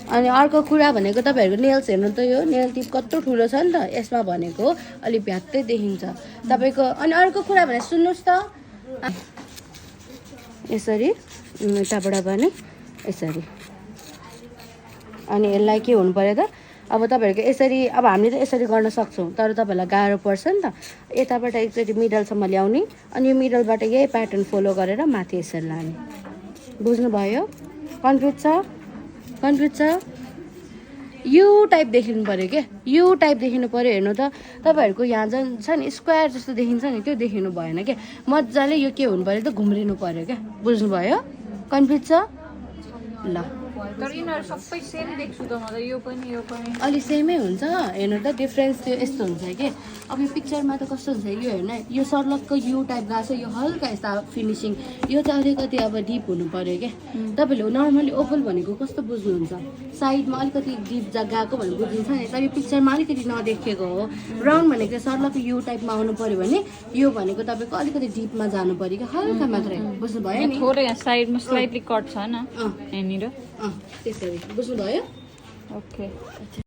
अनि अर्को कुरा भनेको तपाईँहरूको नेल्स हेर्नु त यो नेल टिप कत्रो ठुलो छ नि त यसमा भनेको अलि भ्यात्तै देखिन्छ तपाईँको। अनि अर्को कुरा भने सुन्नुहोस् त यसरी यताबाट पनि यसरी। अनि यसलाई के हुनु पर्यो त अब तपाईँहरूको यसरी अब हामीले त यसरी गर्न सक्छौँ तर तपाईँहरूलाई गाह्रो पर्छ नि त। यताबाट एकचोटि मिडलसम्म ल्याउने अनि यो मिडलबाट यही प्याटर्न फलो गरेर माथि यसरी लाने। बुझ्नुभयो? कन्फ्युज छ? कन्फ्युज छ? यु टाइप देखिनु पऱ्यो क्या, यु टाइप देखिनु पऱ्यो। हेर्नु त तपाईँहरूको यहाँ जुन छ नि स्क्वायर जस्तो देखिन्छ नि त्यो देखिनु भएन क्या, मजाले यो के हुनु पऱ्यो त घुम्रिनु पऱ्यो क्या। बुझ्नुभयो? कन्फ्युज छ? ल तर यिनीहरू सबै सेम देख्छु त म त, यो पनि यो पनि अलि सेमै हुन्छ। हेर्नु त डिफ्रेन्स त्यो यस्तो हुन्छ कि अब यो पिक्चरमा त कस्तो हुन्छ यो हेर्नु है, यो सर्लक्क यु टाइप गएको छ, यो हल्का यस्ता फिनिसिङ, यो चाहिँ अलिकति अब डिप हुनु पऱ्यो क्या। तपाईँहरूले नर्मली ओभल भनेको कस्तो बुझ्नुहुन्छ, साइडमा अलिकति डिप गएको भनेको बुझ्नुहुन्छ नि, तर यो पिक्चरमा अलिकति नदेखेको हो। राउन्ड भनेको चाहिँ सर्लक्क यु टाइपमा आउनु पऱ्यो भने यो भनेको तपाईँको अलिकति डिपमा जानु पऱ्यो क्या, हल्का मात्रै। बुझ्नुभयो नि? थोरै यहाँ साइडमा स्लाइटली कट छ न यहाँनिर। त्यसरी बुझ्नुभयो? ओके।